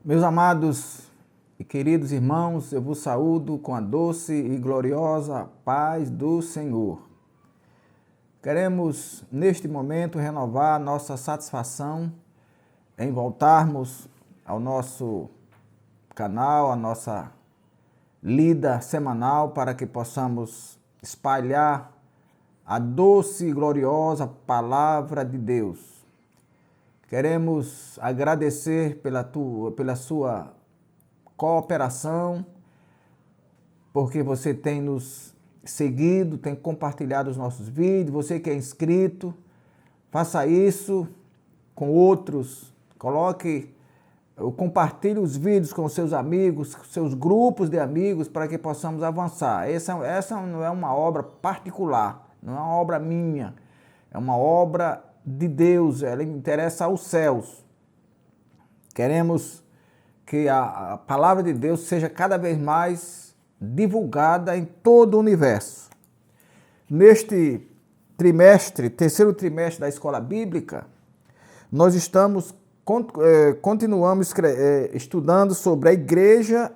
Meus amados e queridos irmãos, eu vos saúdo com a doce e gloriosa paz do Senhor. Queremos, neste momento, renovar nossa satisfação em voltarmos ao nosso canal, à nossa lida semanal, para que possamos espalhar a doce e gloriosa palavra de Deus. Queremos agradecer pela sua cooperação, porque você tem nos seguido, tem compartilhado os nossos vídeos. Você que é inscrito, faça isso com outros. Compartilhe os vídeos com seus amigos, seus grupos de amigos, para que possamos avançar. Essa não é uma obra particular, não é uma obra minha, é uma obra de Deus, ela interessa aos céus. Queremos que a palavra de Deus seja cada vez mais divulgada em todo o universo. Neste terceiro trimestre da Escola Bíblica, nós continuamos estudando sobre a Igreja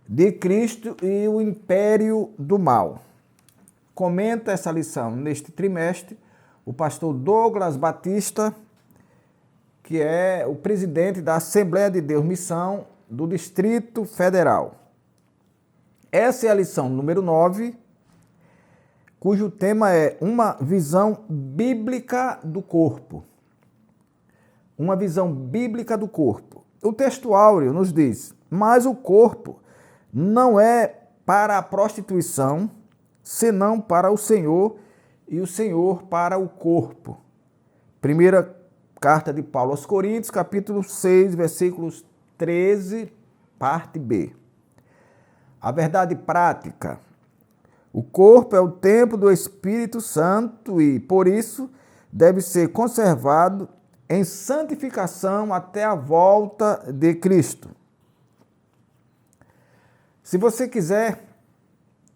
de Cristo e o Império do Mal. Comenta essa lição neste trimestre o pastor Douglas Batista, que é o presidente da Assembleia de Deus Missão do Distrito Federal. Essa é a lição número 9, cujo tema é uma visão bíblica do corpo. Uma visão bíblica do corpo. O texto áureo nos diz: mas o corpo não é para a prostituição, senão para o Senhor, e o Senhor para o corpo. Primeira carta de Paulo aos Coríntios, capítulo 6, versículos 13, parte B. A verdade prática. O corpo é o templo do Espírito Santo e, por isso, deve ser conservado em santificação até a volta de Cristo. Se você quiser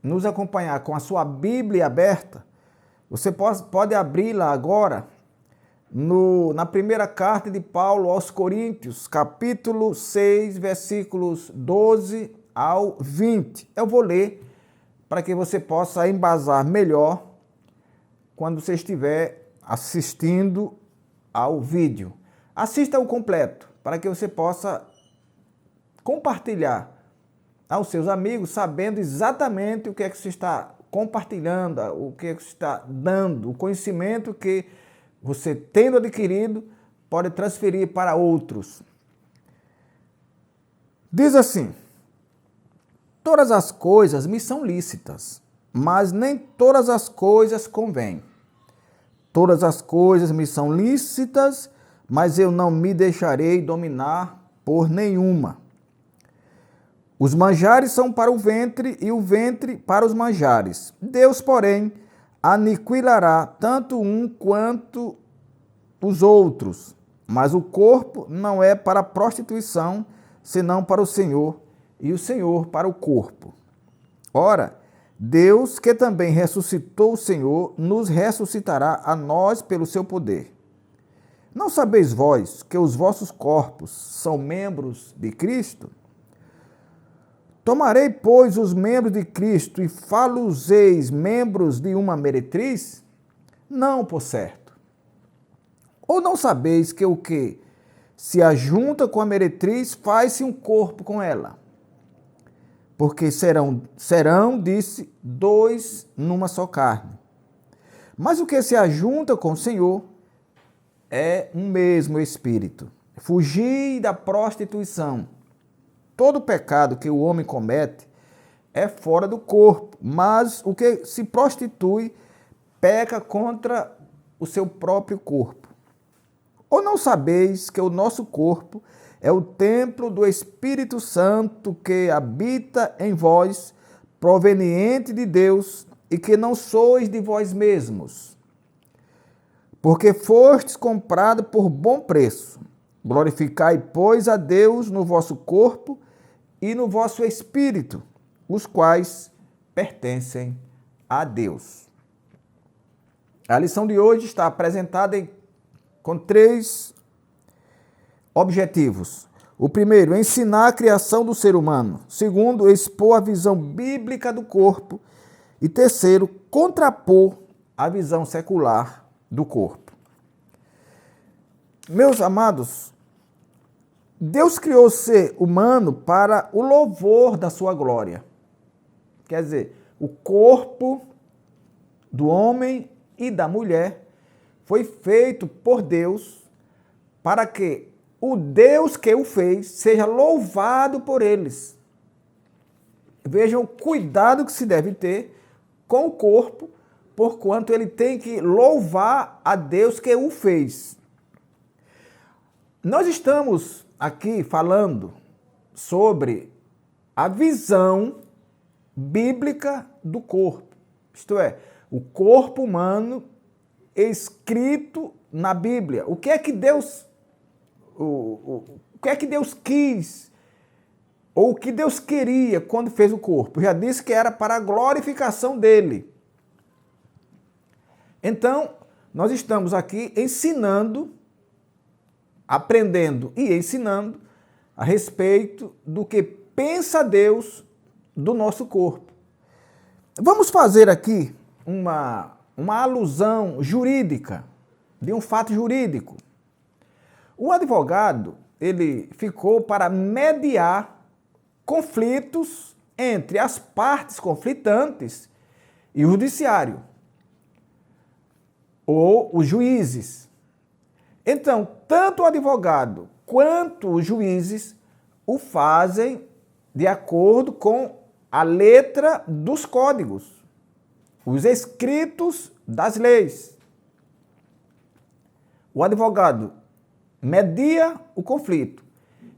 nos acompanhar com a sua Bíblia aberta, você pode abri-la agora na primeira carta de Paulo aos Coríntios, capítulo 6, versículos 12 ao 20. Eu vou ler para que você possa embasar melhor quando você estiver assistindo ao vídeo. Assista o completo para que você possa compartilhar aos seus amigos, sabendo exatamente o que é que você está compartilhando, o que é que você está dando, o conhecimento que você, tendo adquirido, pode transferir para outros. Diz assim: todas as coisas me são lícitas, mas nem todas as coisas convêm. Todas as coisas me são lícitas, mas eu não me deixarei dominar por nenhuma. Os manjares são para o ventre e o ventre para os manjares. Deus, porém, aniquilará tanto um quanto os outros. Mas o corpo não é para a prostituição, senão para o Senhor, e o Senhor para o corpo. Ora, Deus, que também ressuscitou o Senhor, nos ressuscitará a nós pelo seu poder. Não sabeis vós que os vossos corpos são membros de Cristo? Tomarei, pois, os membros de Cristo e fá-los-eis membros de uma meretriz? Não, por certo. Ou não sabeis que o que se ajunta com a meretriz faz-se um corpo com ela? Porque serão, disse, dois numa só carne. Mas o que se ajunta com o Senhor é um mesmo espírito. Fugi da prostituição. Todo pecado que o homem comete é fora do corpo, mas o que se prostitui peca contra o seu próprio corpo. Ou não sabeis que o nosso corpo é o templo do Espírito Santo que habita em vós, proveniente de Deus, e que não sois de vós mesmos? Porque fostes comprado por bom preço. Glorificai, pois, a Deus no vosso corpo e no vosso espírito, os quais pertencem a Deus. A lição de hoje está apresentada com três objetivos. O primeiro, ensinar a criação do ser humano. Segundo, expor a visão bíblica do corpo. E terceiro, contrapor a visão secular do corpo. Meus amados, Deus criou o ser humano para o louvor da sua glória. Quer dizer, o corpo do homem e da mulher foi feito por Deus para que o Deus que o fez seja louvado por eles. Vejam o cuidado que se deve ter com o corpo, porquanto ele tem que louvar a Deus que o fez. Nós estamos aqui falando sobre a visão bíblica do corpo, isto é, o corpo humano escrito na Bíblia. O que é que Deus quis, ou o que Deus queria quando fez o corpo? Já disse que era para a glorificação dele. Então, nós estamos aqui ensinando, aprendendo e ensinando a respeito do que pensa Deus do nosso corpo. Vamos fazer aqui uma alusão jurídica, de um fato jurídico. O advogado, ele ficou para mediar conflitos entre as partes conflitantes e o judiciário, ou os juízes. Então, tanto o advogado quanto os juízes o fazem de acordo com a letra dos códigos, os escritos das leis. O advogado media o conflito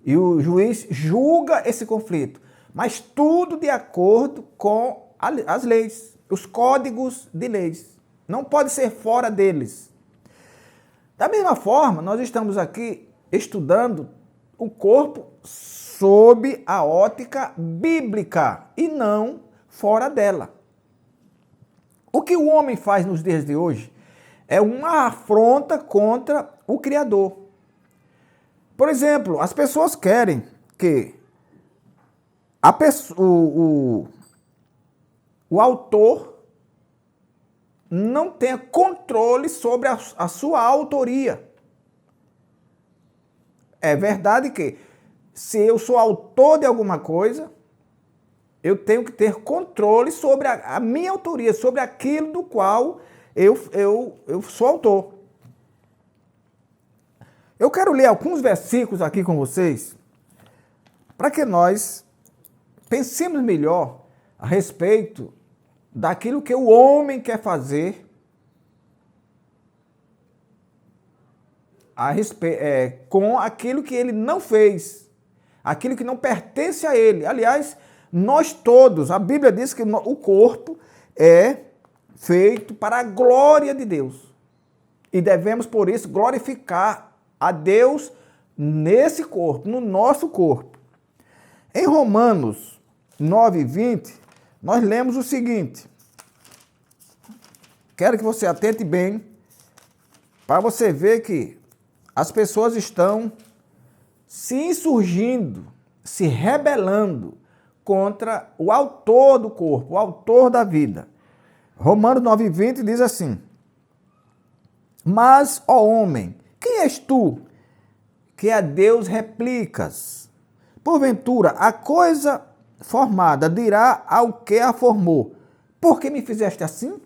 e o juiz julga esse conflito, mas tudo de acordo com as leis, os códigos de leis. Não pode ser fora deles. Da mesma forma, nós estamos aqui estudando o corpo sob a ótica bíblica e não fora dela. O que o homem faz nos dias de hoje é uma afronta contra o Criador. Por exemplo, as pessoas querem que o autor não tenha controle sobre a sua autoria. É verdade que, se eu sou autor de alguma coisa, eu tenho que ter controle sobre a minha autoria, sobre aquilo do qual eu sou autor. Eu quero ler alguns versículos aqui com vocês, para que nós pensemos melhor a respeito daquilo que o homem quer fazer com aquilo que ele não fez, aquilo que não pertence a ele. Aliás, nós todos, a Bíblia diz que o corpo é feito para a glória de Deus. E devemos, por isso, glorificar a Deus nesse corpo, no nosso corpo. Em Romanos 9:20, nós lemos o seguinte. Quero que você atente bem, para você ver que as pessoas estão se insurgindo, se rebelando contra o autor do corpo, o autor da vida. Romanos 9:20 diz assim: mas, ó homem, quem és tu que a Deus replicas? Porventura, a coisa formada dirá ao que a formou: por que me fizeste assim?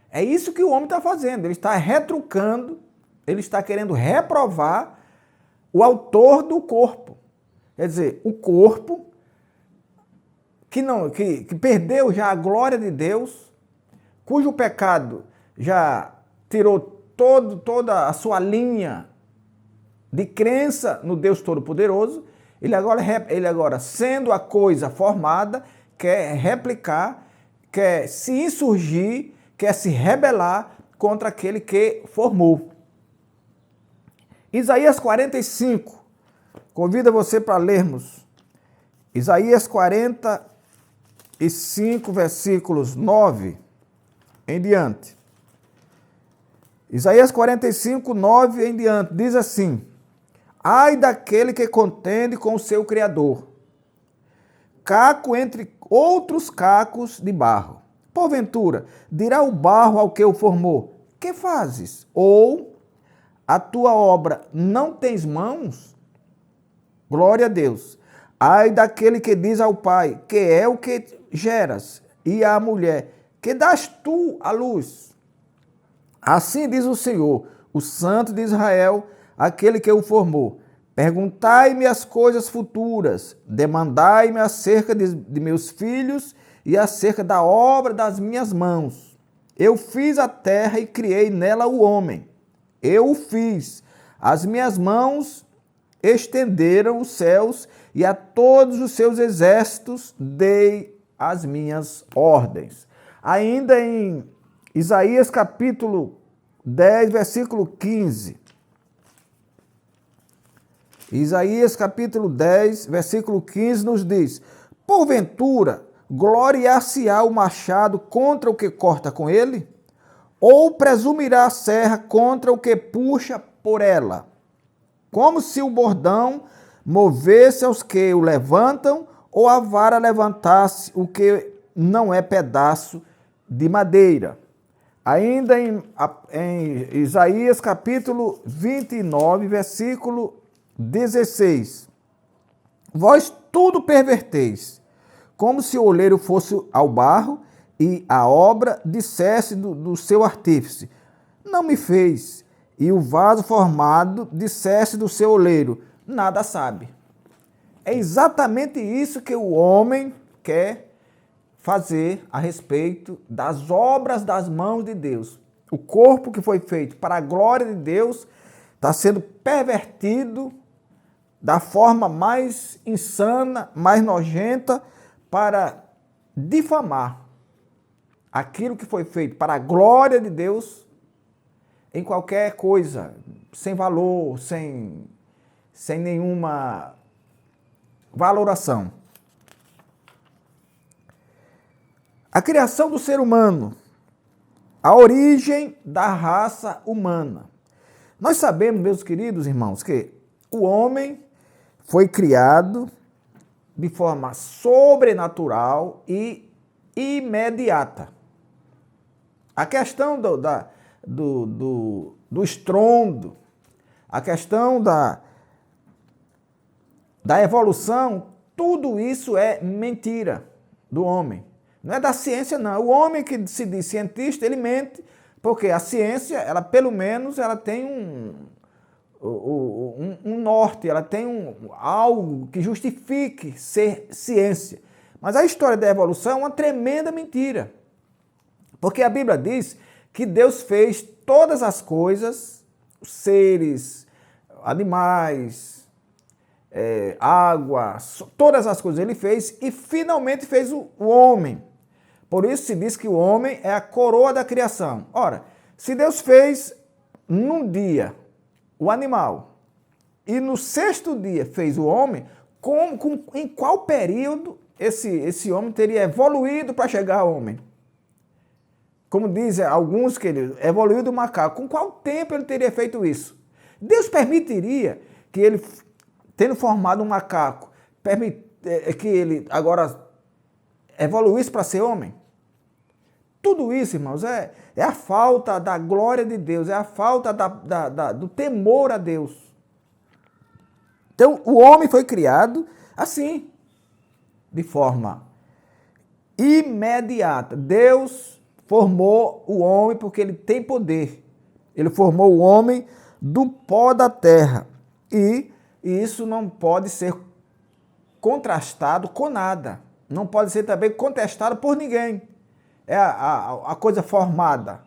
É isso que o homem está fazendo, ele está retrucando, ele está querendo reprovar o autor do corpo. Quer dizer, o corpo que perdeu já a glória de Deus, cujo pecado já tirou toda a sua linha de crença no Deus Todo-Poderoso, ele agora, sendo a coisa formada, quer replicar, quer se insurgir, quer se rebelar contra aquele que formou. Isaías 45, convido você para lermos. Isaías 45, versículos 9 em diante. Isaías 45, 9 em diante, diz assim: Ai daquele que contende com o seu Criador, caco entre outros cacos de barro. Porventura, dirá o barro ao que o formou: que fazes? Ou a tua obra não tens mãos? Glória a Deus. Ai daquele que diz ao pai: que é o que geras, e à mulher: que dás tu à luz. Assim diz o Senhor, o Santo de Israel, aquele que o formou: perguntai-me as coisas futuras, demandai-me acerca de meus filhos e acerca da obra das minhas mãos. Eu fiz a terra e criei nela o homem. Eu o fiz. As minhas mãos estenderam os céus e a todos os seus exércitos dei as minhas ordens. Ainda em Isaías capítulo 10, versículo 15. Isaías capítulo 10, versículo 15 nos diz: porventura, gloriar-se-á o machado contra o que corta com ele? Ou presumirá a serra contra o que puxa por ela? Como se o bordão movesse aos que o levantam, ou a vara levantasse o que não é pedaço de madeira. Ainda em Isaías capítulo 29, versículo 16. Vós tudo perverteis, como se o oleiro fosse ao barro e a obra dissesse do seu artífice: não me fez. E o vaso formado dissesse do seu oleiro: nada sabe. É exatamente isso que o homem quer fazer a respeito das obras das mãos de Deus. O corpo que foi feito para a glória de Deus está sendo pervertido da forma mais insana, mais nojenta, para difamar aquilo que foi feito para a glória de Deus em qualquer coisa, sem valor, sem nenhuma valoração. A criação do ser humano, a origem da raça humana. Nós sabemos, meus queridos irmãos, que o homem foi criado de forma sobrenatural e imediata. A questão do estrondo, a questão da evolução, tudo isso é mentira do homem. Não é da ciência, não. O homem que se diz cientista, ele mente, porque a ciência, ela pelo menos, ela tem um norte, ela tem algo que justifique ser ciência. Mas a história da evolução é uma tremenda mentira. Porque a Bíblia diz que Deus fez todas as coisas, os seres, animais, água, todas as coisas ele fez e finalmente fez o homem. Por isso se diz que o homem é a coroa da criação. Ora, se Deus fez num dia o animal e no sexto dia fez o homem, em qual período esse homem teria evoluído para chegar ao homem? Como dizem alguns que ele evoluiu do macaco, com qual tempo ele teria feito isso? Deus permitiria que ele, tendo formado um macaco, que ele agora evoluísse para ser homem? Tudo isso, irmãos, é a falta da glória de Deus, é a falta do temor a Deus. Então, o homem foi criado assim, de forma imediata. Deus formou o homem porque ele tem poder. Ele formou o homem do pó da terra. E isso não pode ser contrastado com nada. Não pode ser também contestado por ninguém. É a coisa formada.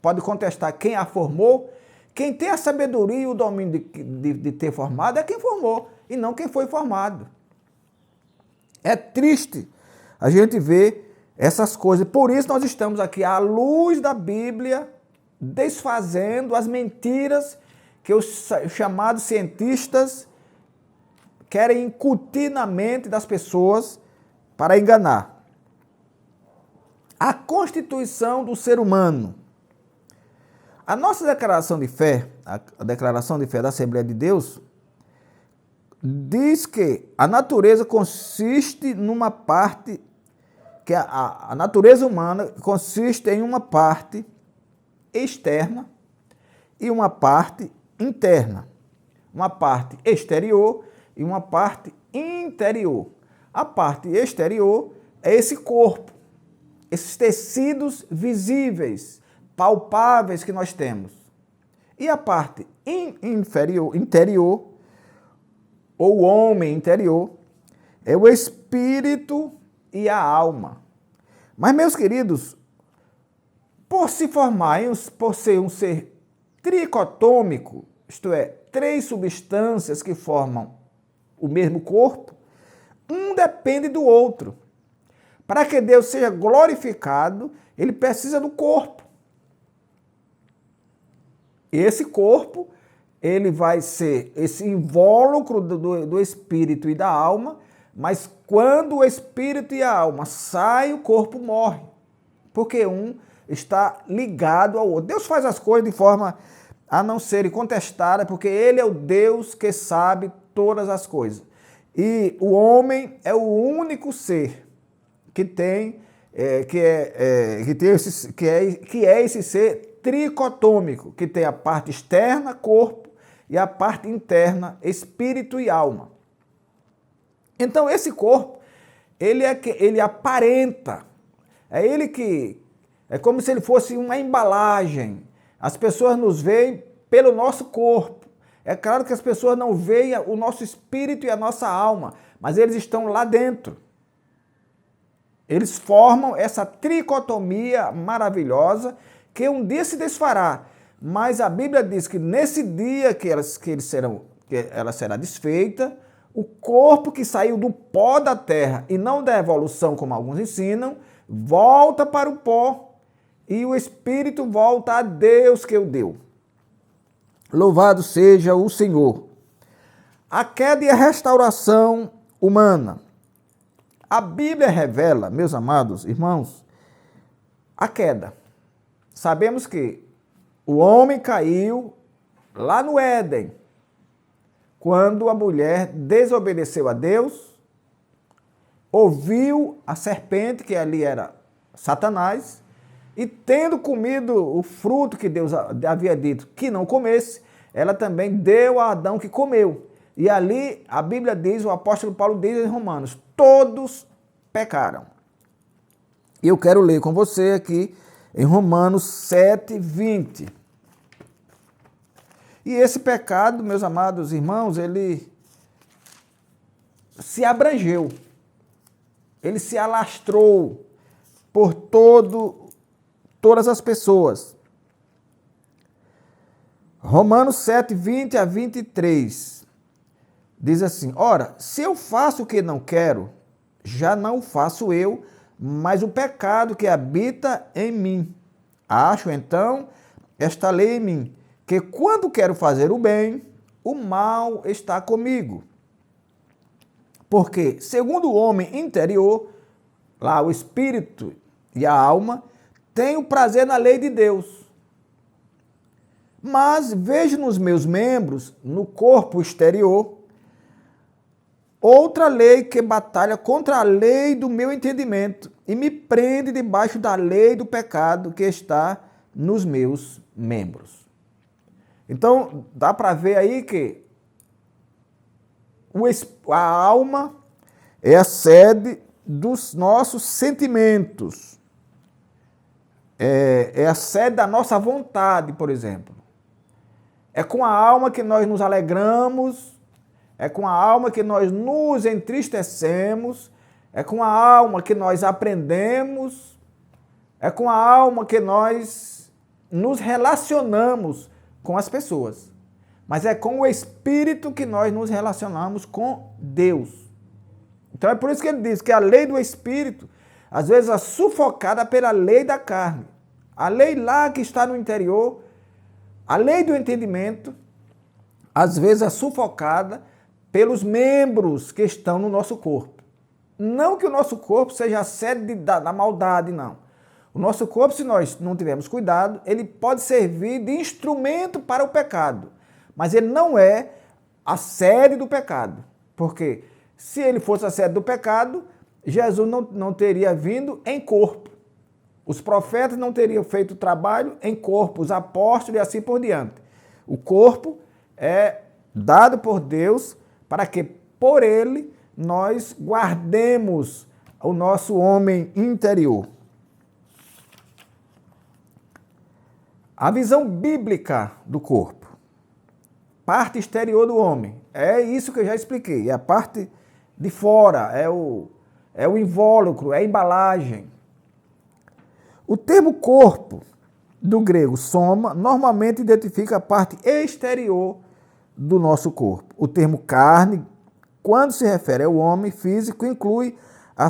Pode contestar quem a formou. Quem tem a sabedoria e o domínio de ter formado é quem formou, e não quem foi formado. É triste a gente ver essas coisas. Por isso nós estamos aqui, à luz da Bíblia, desfazendo as mentiras que os chamados cientistas querem incutir na mente das pessoas para enganar. A constituição do ser humano. A nossa declaração de fé, a declaração de fé da Assembleia de Deus, diz que a natureza consiste numa parte, que a natureza humana consiste em uma parte externa e uma parte interna. Uma parte exterior e uma parte interior. A parte exterior é esse corpo, esses tecidos visíveis, palpáveis que nós temos. E a parte interior, ou homem interior, é o espírito e a alma. Mas, meus queridos, por ser um ser tricotômico, isto é, 3 substâncias que formam o mesmo corpo, um depende do outro. Para que Deus seja glorificado, ele precisa do corpo. Esse corpo, ele vai ser esse invólucro do espírito e da alma, mas quando o espírito e a alma saem, o corpo morre, porque um está ligado ao outro. Deus faz as coisas de forma a não serem contestadas, porque ele é o Deus que sabe todas as coisas. E o homem é o único ser que tem, esse ser tricotômico, que tem a parte externa, corpo, e a parte interna, espírito e alma. Então, esse corpo, ele aparenta, é como se ele fosse uma embalagem. As pessoas nos veem pelo nosso corpo. É claro que as pessoas não veem o nosso espírito e a nossa alma, mas eles estão lá dentro. Eles formam essa tricotomia maravilhosa que um dia se desfará. Mas a Bíblia diz que nesse dia que ela será desfeita, o corpo que saiu do pó da terra e não da evolução, como alguns ensinam, volta para o pó e o espírito volta a Deus que o deu. Louvado seja o Senhor. A queda e a restauração humana. A Bíblia revela, meus amados irmãos, a queda. Sabemos que o homem caiu lá no Éden, quando a mulher desobedeceu a Deus, ouviu a serpente, que ali era Satanás, e tendo comido o fruto que Deus havia dito que não comesse, ela também deu a Adão que comeu. E ali a Bíblia diz, o apóstolo Paulo diz em Romanos, todos pecaram. E eu quero ler com você aqui em Romanos 7, 20. E esse pecado, meus amados irmãos, ele se abrangeu, ele se alastrou por todas as pessoas. Romanos 7, 20 a 23, diz assim, ora, se eu faço o que não quero, já não faço eu, mas o pecado que habita em mim. Acho, então, esta lei em mim, que quando quero fazer o bem, o mal está comigo. Porque, segundo o homem interior, lá o espírito e a alma, tem o prazer na lei de Deus. Mas vejo nos meus membros, no corpo exterior, outra lei que batalha contra a lei do meu entendimento e me prende debaixo da lei do pecado que está nos meus membros. Então, dá para ver aí que a alma é a sede dos nossos sentimentos. É a sede da nossa vontade, por exemplo. É com a alma que nós nos alegramos, é com a alma que nós nos entristecemos, é com a alma que nós aprendemos, é com a alma que nós nos relacionamos com as pessoas. Mas é com o Espírito que nós nos relacionamos com Deus. Então é por isso que ele diz que a lei do Espírito, às vezes, é sufocada pela lei da carne. A lei lá que está no interior, a lei do entendimento, às vezes é sufocada pelos membros que estão no nosso corpo. Não que o nosso corpo seja a sede da maldade, não. O nosso corpo, se nós não tivermos cuidado, ele pode servir de instrumento para o pecado, mas ele não é a sede do pecado. Porque se ele fosse sacerdote do pecado, Jesus não teria vindo em corpo. Os profetas não teriam feito o trabalho em corpo, os apóstolos e assim por diante. O corpo é dado por Deus para que, por ele, nós guardemos o nosso homem interior. A visão bíblica do corpo. Parte exterior do homem. É isso que eu já expliquei. É a parte de fora, é o invólucro, é a embalagem. O termo corpo, do grego soma, normalmente identifica a parte exterior do nosso corpo. O termo carne, quando se refere ao homem físico, inclui a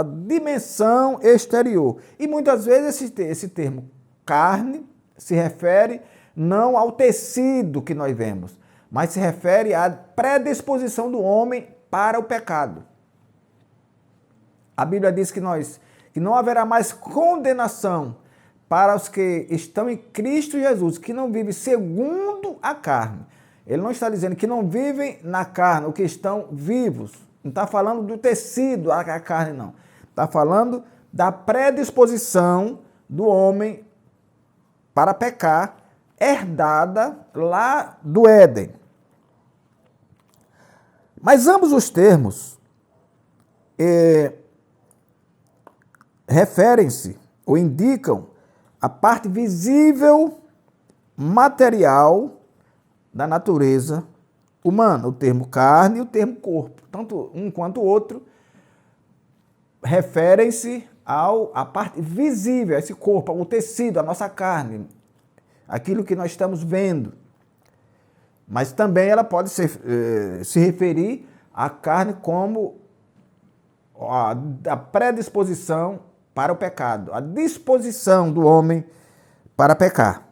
dimensão exterior. E muitas vezes esse termo carne se refere não ao tecido que nós vemos, mas se refere à predisposição do homem para o pecado. A Bíblia diz que não haverá mais condenação para os que estão em Cristo Jesus, que não vivem segundo a carne. Ele não está dizendo que não vivem na carne, ou que estão vivos. Não está falando do tecido, a carne não. Está falando da predisposição do homem para pecar, herdada lá do Éden. Mas ambos os termos referem-se ou indicam a parte visível, material da natureza humana, o termo carne e o termo corpo. Tanto um quanto o outro referem-se à parte visível, a esse corpo, ao tecido, a nossa carne, aquilo que nós estamos vendo. Mas também ela pode se referir à carne como a predisposição para o pecado, a disposição do homem para pecar.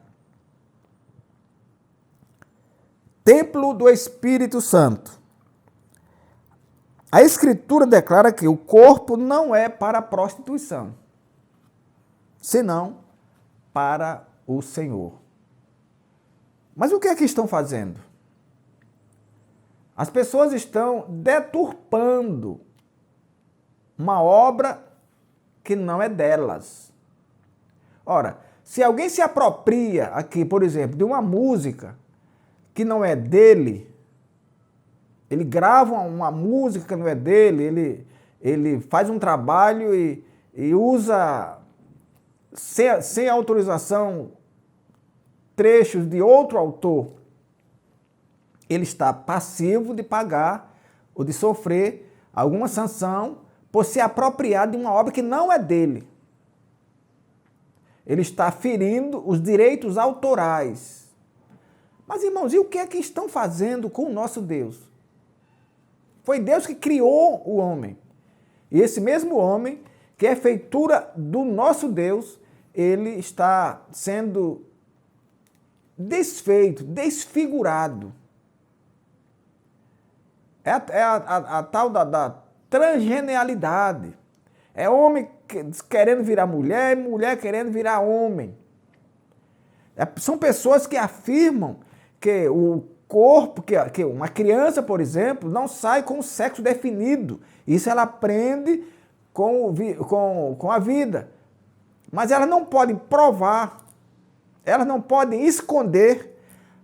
Templo do Espírito Santo. A Escritura declara que o corpo não é para a prostituição, senão para o Senhor. Mas o que é que estão fazendo? As pessoas estão deturpando uma obra que não é delas. Ora, se alguém se apropria aqui, por exemplo, de uma música que não é dele, ele grava uma música que não é dele, ele faz um trabalho e usa, sem autorização, trechos de outro autor, ele está passivo de pagar ou de sofrer alguma sanção por se apropriar de uma obra que não é dele. Ele está ferindo os direitos autorais. Mas, irmãos, e o que é que estão fazendo com o nosso Deus? Foi Deus que criou o homem. E esse mesmo homem, que é feitura do nosso Deus, ele está sendo desfeito, desfigurado. É a tal da transgenealidade. É homem querendo virar mulher, mulher querendo virar homem. São pessoas que afirmam que o corpo, que uma criança, por exemplo, não sai com o sexo definido. Isso ela aprende com a vida. Mas elas não podem provar, elas não podem esconder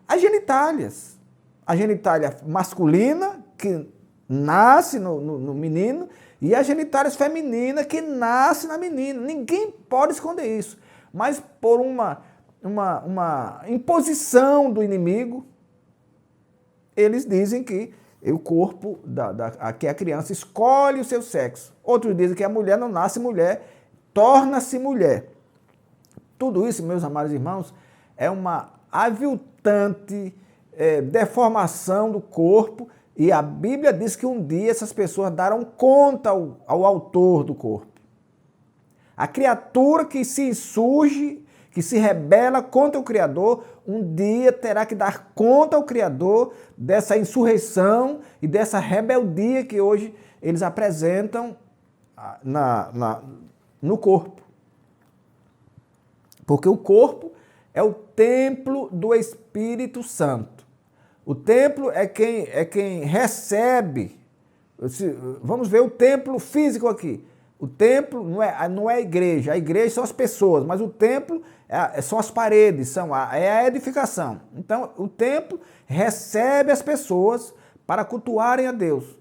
as genitálias. A genitália masculina, que nasce no menino, e as genitálias femininas, que nasce na menina. Ninguém pode esconder isso. Mas por uma imposição do inimigo, eles dizem que o corpo, que a criança escolhe o seu sexo. Outros dizem que a mulher não nasce mulher, torna-se mulher. Tudo isso, meus amados irmãos, é uma aviltante deformação do corpo, e a Bíblia diz que um dia essas pessoas darão conta ao autor do corpo. A criatura que se insurge, que se rebela contra o Criador, um dia terá que dar conta ao Criador dessa insurreição e dessa rebeldia que hoje eles apresentam no corpo. Porque o corpo é o templo do Espírito Santo. O templo é quem recebe Vamos ver o templo físico aqui. O templo não é a igreja são as pessoas, mas o templo são as paredes, é a edificação. Então, o templo recebe as pessoas para cultuarem a Deus.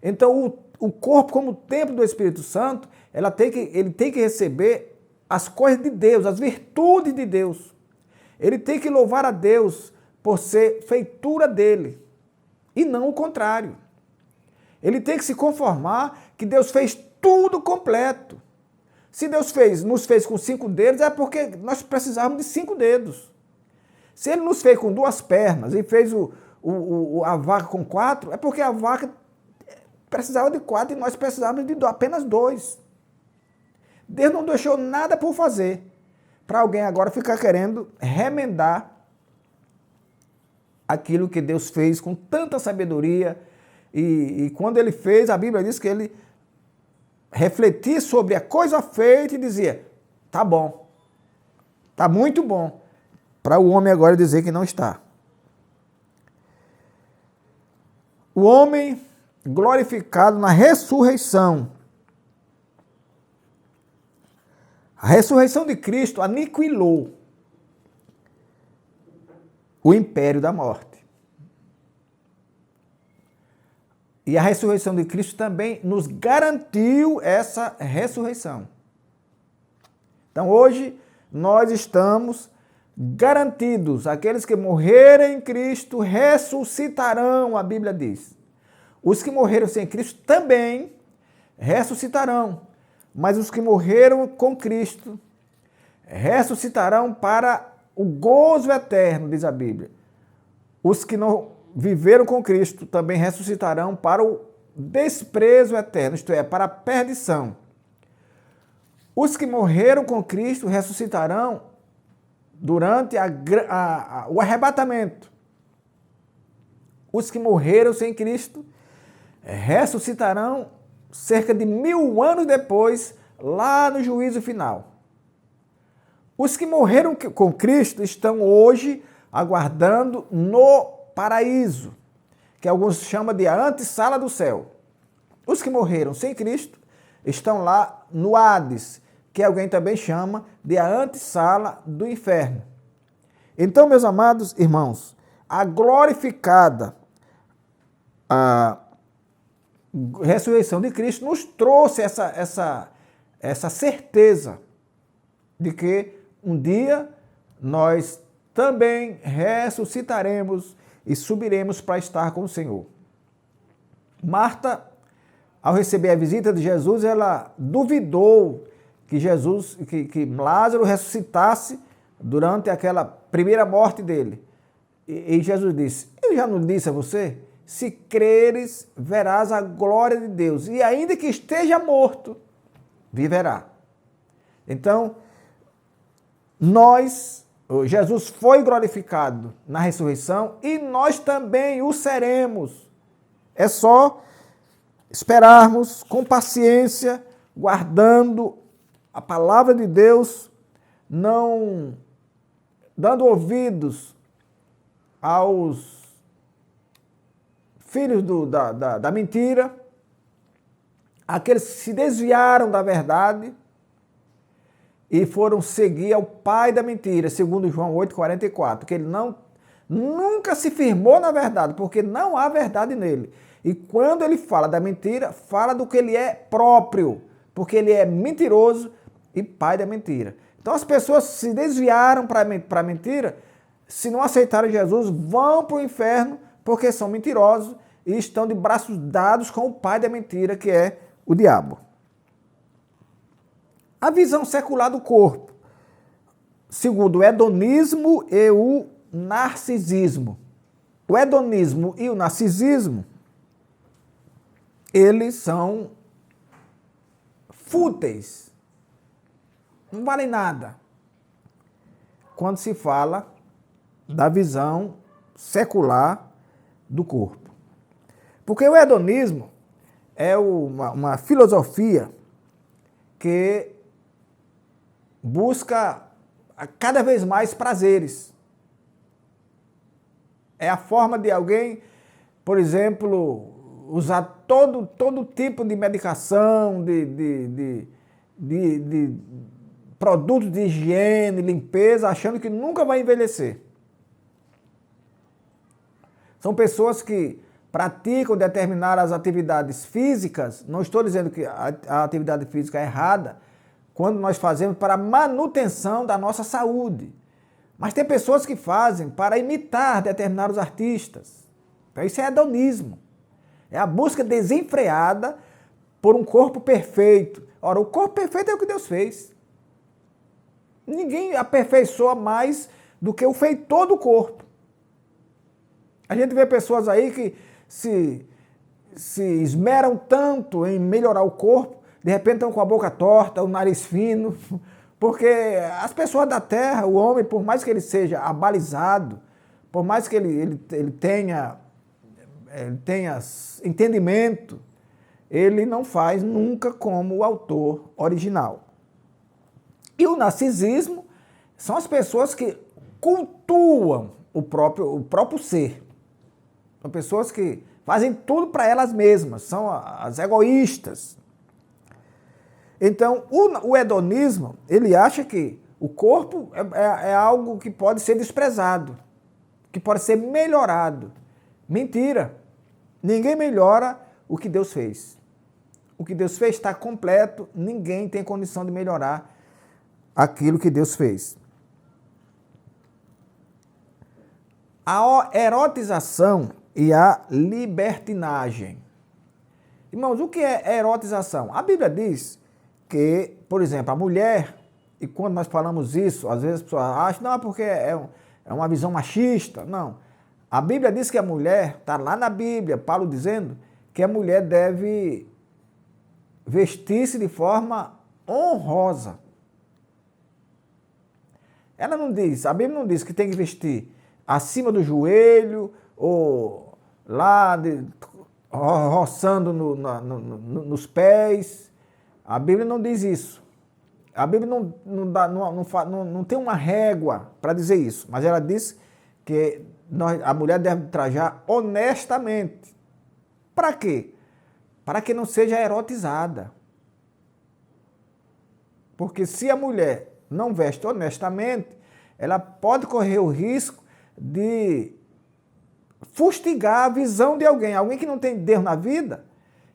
Então, o corpo, como templo do Espírito Santo, ele tem que receber as coisas de Deus, as virtudes de Deus. Ele tem que louvar a Deus por ser feitura dele, e não o contrário. Ele tem que se conformar que Deus fez tudo completo. Se Deus nos fez com 5 dedos, é porque nós precisávamos de 5 dedos. Se Ele nos fez com 2 pernas e fez a vaca com 4, é porque a vaca precisava de 4 e nós precisávamos de apenas 2. Deus não deixou nada por fazer, para alguém agora ficar querendo remendar aquilo que Deus fez com tanta sabedoria. E quando Ele fez, a Bíblia diz que Ele refletia sobre a coisa feita e dizia, tá bom, tá muito bom, para o homem agora dizer que não está. O homem glorificado na ressurreição. A ressurreição de Cristo aniquilou o império da morte. E a ressurreição de Cristo também nos garantiu essa ressurreição. Então hoje nós estamos garantidos. Aqueles que morrerem em Cristo ressuscitarão, a Bíblia diz. Os que morreram sem Cristo também ressuscitarão. Mas os que morreram com Cristo ressuscitarão para o gozo eterno, diz a Bíblia. Os que não viveram com Cristo também ressuscitarão para o desprezo eterno, isto é, para a perdição. Os que morreram com Cristo ressuscitarão durante o arrebatamento. Os que morreram sem Cristo ressuscitarão cerca de 1000 anos depois, lá no juízo final. Os que morreram com Cristo estão hoje aguardando no paraíso, que alguns chamam de a antessala do céu. Os que morreram sem Cristo estão lá no Hades, que alguém também chama de a antessala do inferno. Então, meus amados irmãos, a glorificada ressurreição de Cristo nos trouxe essa certeza de que um dia nós também ressuscitaremos e subiremos para estar com o Senhor. Marta, ao receber a visita de Jesus, ela duvidou que Lázaro ressuscitasse durante aquela primeira morte dele. E Jesus disse, eu já não disse a você? Se creres, verás a glória de Deus. E ainda que esteja morto, viverá. Então, Jesus foi glorificado na ressurreição e nós também o seremos. É só esperarmos com paciência, guardando a palavra de Deus, não dando ouvidos aos filhos da mentira, aqueles que se desviaram da verdade e foram seguir ao pai da mentira, segundo João 8,44, que ele nunca se firmou na verdade, porque não há verdade nele. E quando ele fala da mentira, fala do que ele é próprio, porque ele é mentiroso e pai da mentira. Então as pessoas se desviaram para a mentira, se não aceitaram Jesus, vão para o inferno, porque são mentirosos e estão de braços dados com o pai da mentira, que é o diabo. A visão secular do corpo, segundo o hedonismo e o narcisismo. O hedonismo e o narcisismo, eles são fúteis, não valem nada, quando se fala da visão secular do corpo. Porque o hedonismo é uma filosofia que busca cada vez mais prazeres. É a forma de alguém, por exemplo, usar todo tipo de medicação, de produtos de higiene, limpeza, achando que nunca vai envelhecer. São pessoas que praticam determinadas atividades físicas, não estou dizendo que a atividade física é errada, quando nós fazemos para a manutenção da nossa saúde. Mas tem pessoas que fazem para imitar determinados artistas. Então isso é hedonismo. É a busca desenfreada por um corpo perfeito. Ora, o corpo perfeito é o que Deus fez. Ninguém aperfeiçoa mais do que o feitor do corpo. A gente vê pessoas aí que se esmeram tanto em melhorar o corpo, de repente estão com a boca torta, o nariz fino, porque as pessoas da terra, o homem, por mais que ele seja abalizado, por mais que ele tenha entendimento, ele não faz nunca como o autor original. E o narcisismo são as pessoas que cultuam o próprio ser. São pessoas que fazem tudo para elas mesmas, são as egoístas. Então, o hedonismo, ele acha que o corpo é algo que pode ser desprezado, que pode ser melhorado. Mentira! Ninguém melhora o que Deus fez. O que Deus fez está completo, ninguém tem condição de melhorar aquilo que Deus fez. A erotização e a libertinagem. Irmãos, o que é erotização? A Bíblia diz que, por exemplo, a mulher, e quando nós falamos isso, às vezes as pessoas acham, não, porque é uma visão machista. Não. A Bíblia diz que a mulher, está lá na Bíblia, Paulo dizendo que a mulher deve vestir-se de forma honrosa. Ela não diz, a Bíblia não diz que tem que vestir acima do joelho ou lá roçando nos pés. A Bíblia não diz isso. A Bíblia não tem uma régua para dizer isso, mas ela diz que a mulher deve trajar honestamente. Para quê? Para que não seja erotizada. Porque se a mulher não veste honestamente, ela pode correr o risco de fustigar a visão de alguém que não tem Deus na vida,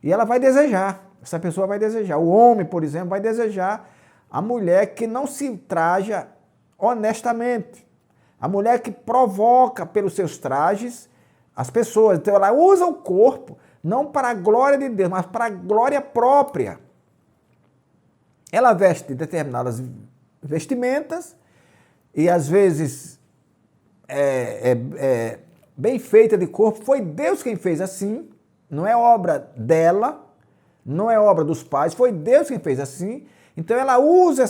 e ela vai desejar, essa pessoa vai desejar. O homem, por exemplo, vai desejar a mulher que não se traja honestamente, a mulher que provoca pelos seus trajes as pessoas. Então ela usa o corpo não para a glória de Deus, mas para a glória própria. Ela veste determinadas vestimentas e às vezes bem feita de corpo. Foi Deus quem fez assim, não é obra dela, não é obra dos pais, foi Deus quem fez assim. Então ela usa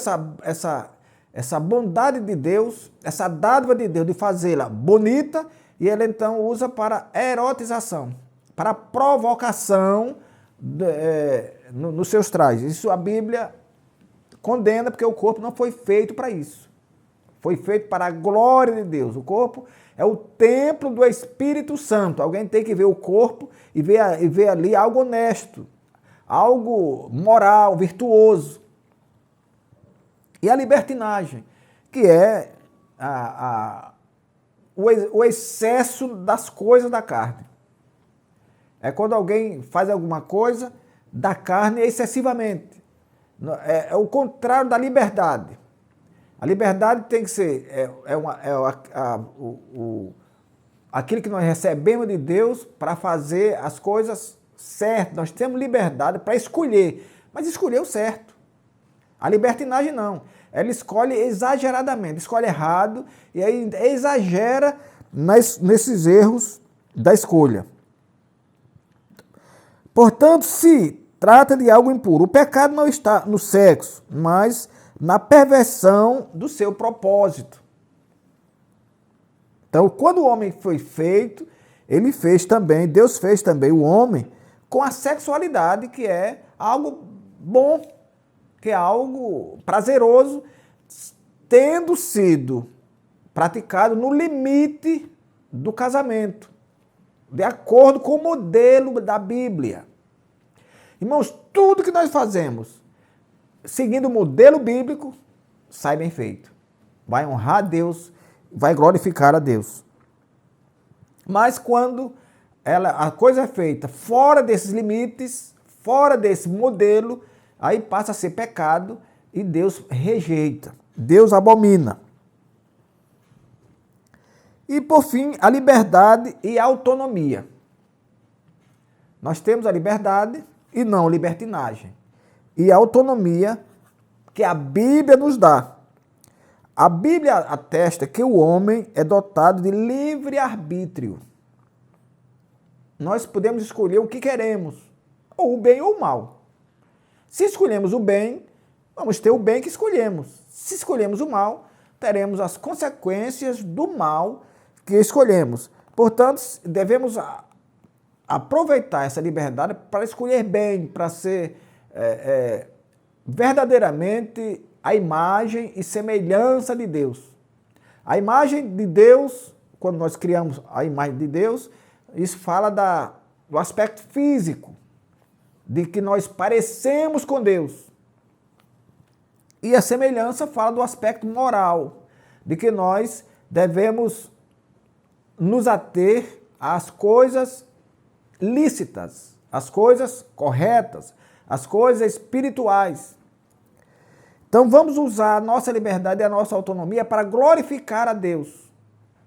essa bondade de Deus, essa dádiva de Deus de fazê-la bonita, e ela então usa para erotização, para provocação nos seus trajes. Isso a Bíblia condena, porque o corpo não foi feito para isso. Foi feito para a glória de Deus. O corpo é o templo do Espírito Santo. Alguém tem que ver o corpo e ver ali algo honesto, algo moral, virtuoso. E a libertinagem, que é o excesso das coisas da carne. É quando alguém faz alguma coisa da carne excessivamente. É o contrário da liberdade. A liberdade tem que ser aquilo que nós recebemos de Deus para fazer as coisas certas. Nós temos liberdade para escolher, mas escolher o certo. A libertinagem não. Ela escolhe exageradamente, escolhe errado e aí exagera nesses erros da escolha. Portanto, se trata de algo impuro. O pecado não está no sexo, mas na perversão do seu propósito. Então, quando o homem foi feito, Deus fez também o homem com a sexualidade, que é algo bom, que é algo prazeroso, tendo sido praticado no limite do casamento, de acordo com o modelo da Bíblia. Irmãos, tudo que nós fazemos seguindo o modelo bíblico, sai bem feito. Vai honrar a Deus, vai glorificar a Deus. Mas quando a coisa é feita fora desses limites, fora desse modelo, aí passa a ser pecado e Deus rejeita, Deus abomina. E por fim, a liberdade e a autonomia. Nós temos a liberdade e não a libertinagem. E a autonomia que a Bíblia nos dá. A Bíblia atesta que o homem é dotado de livre-arbítrio. Nós podemos escolher o que queremos, ou o bem ou o mal. Se escolhemos o bem, vamos ter o bem que escolhemos. Se escolhemos o mal, teremos as consequências do mal que escolhemos. Portanto, devemos aproveitar essa liberdade para escolher bem, para ser verdadeiramente a imagem e semelhança de Deus. A imagem de Deus, quando nós criamos a imagem de Deus, isso fala do aspecto físico, de que nós parecemos com Deus. E a semelhança fala do aspecto moral, de que nós devemos nos ater às coisas lícitas, às coisas corretas, às coisas espirituais. Então vamos usar a nossa liberdade e a nossa autonomia para glorificar a Deus,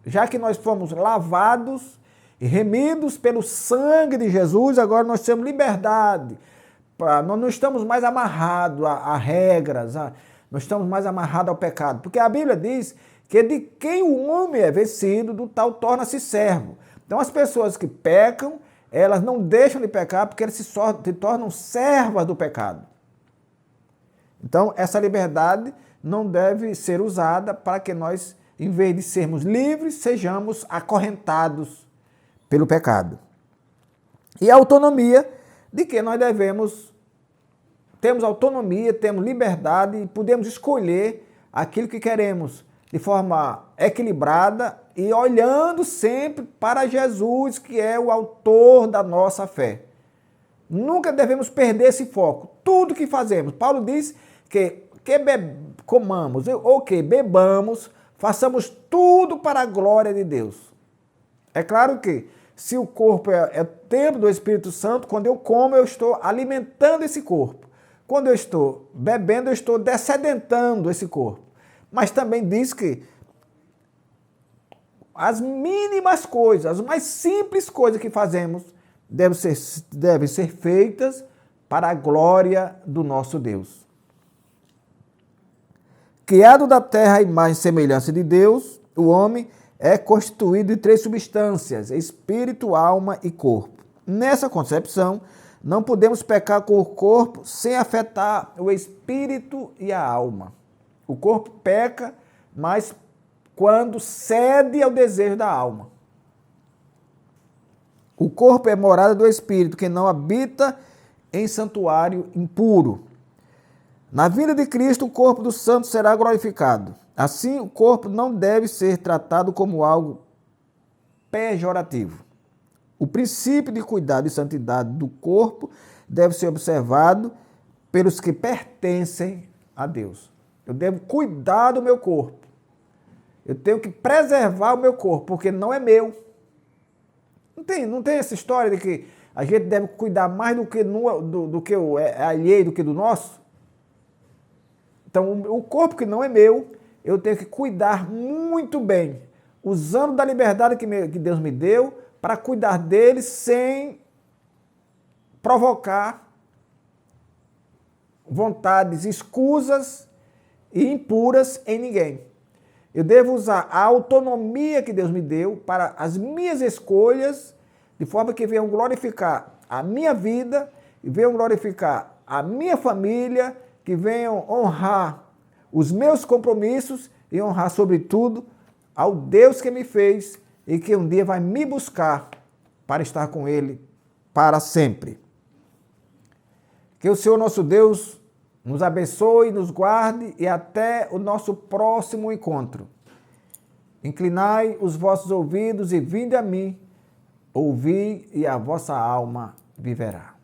já que nós fomos lavados e remidos pelo sangue de Jesus, agora nós temos liberdade, nós não estamos mais amarrados a regras, nós estamos mais amarrados ao pecado, porque a Bíblia diz que de quem o homem é vencido, do tal torna-se servo. Então as pessoas que pecam, elas não deixam de pecar porque elas se tornam servas do pecado. Então essa liberdade não deve ser usada para que nós, em vez de sermos livres, sejamos acorrentados pelo pecado. E a autonomia, de que nós temos autonomia, temos liberdade e podemos escolher aquilo que queremos de forma equilibrada e olhando sempre para Jesus, que é o autor da nossa fé. Nunca devemos perder esse foco. Tudo que fazemos, Paulo diz que comamos ou que bebamos, façamos tudo para a glória de Deus. É claro que se o corpo é templo do Espírito Santo, quando eu como, eu estou alimentando esse corpo. Quando eu estou bebendo, eu estou descedentando esse corpo. Mas também diz que as mínimas coisas, as mais simples coisas que fazemos, devem ser feitas para a glória do nosso Deus. Criado da terra à imagem e semelhança de Deus, o homem é constituído de 3 substâncias, espírito, alma e corpo. Nessa concepção, não podemos pecar com o corpo sem afetar o espírito e a alma. O corpo peca, mas quando cede ao desejo da alma. O corpo é morada do espírito, que não habita em santuário impuro. Na vinda de Cristo, o corpo do santo será glorificado. Assim, o corpo não deve ser tratado como algo pejorativo. O princípio de cuidado e santidade do corpo deve ser observado pelos que pertencem a Deus. Eu devo cuidar do meu corpo. Eu tenho que preservar o meu corpo, porque não é meu. Não tem essa história de que a gente deve cuidar mais do que o alheio do que do nosso? Então, o corpo que não é meu, eu tenho que cuidar muito bem, usando da liberdade que Deus me deu, para cuidar dele sem provocar vontades escusas e impuras em ninguém. Eu devo usar a autonomia que Deus me deu para as minhas escolhas, de forma que venham glorificar a minha vida, e venham glorificar a minha família, que venham honrar os meus compromissos e honrar, sobretudo, ao Deus que me fez e que um dia vai me buscar para estar com Ele para sempre. Que o Senhor nosso Deus nos abençoe, nos guarde e até o nosso próximo encontro. Inclinai os vossos ouvidos e vinde a mim. ouvi e a vossa alma viverá.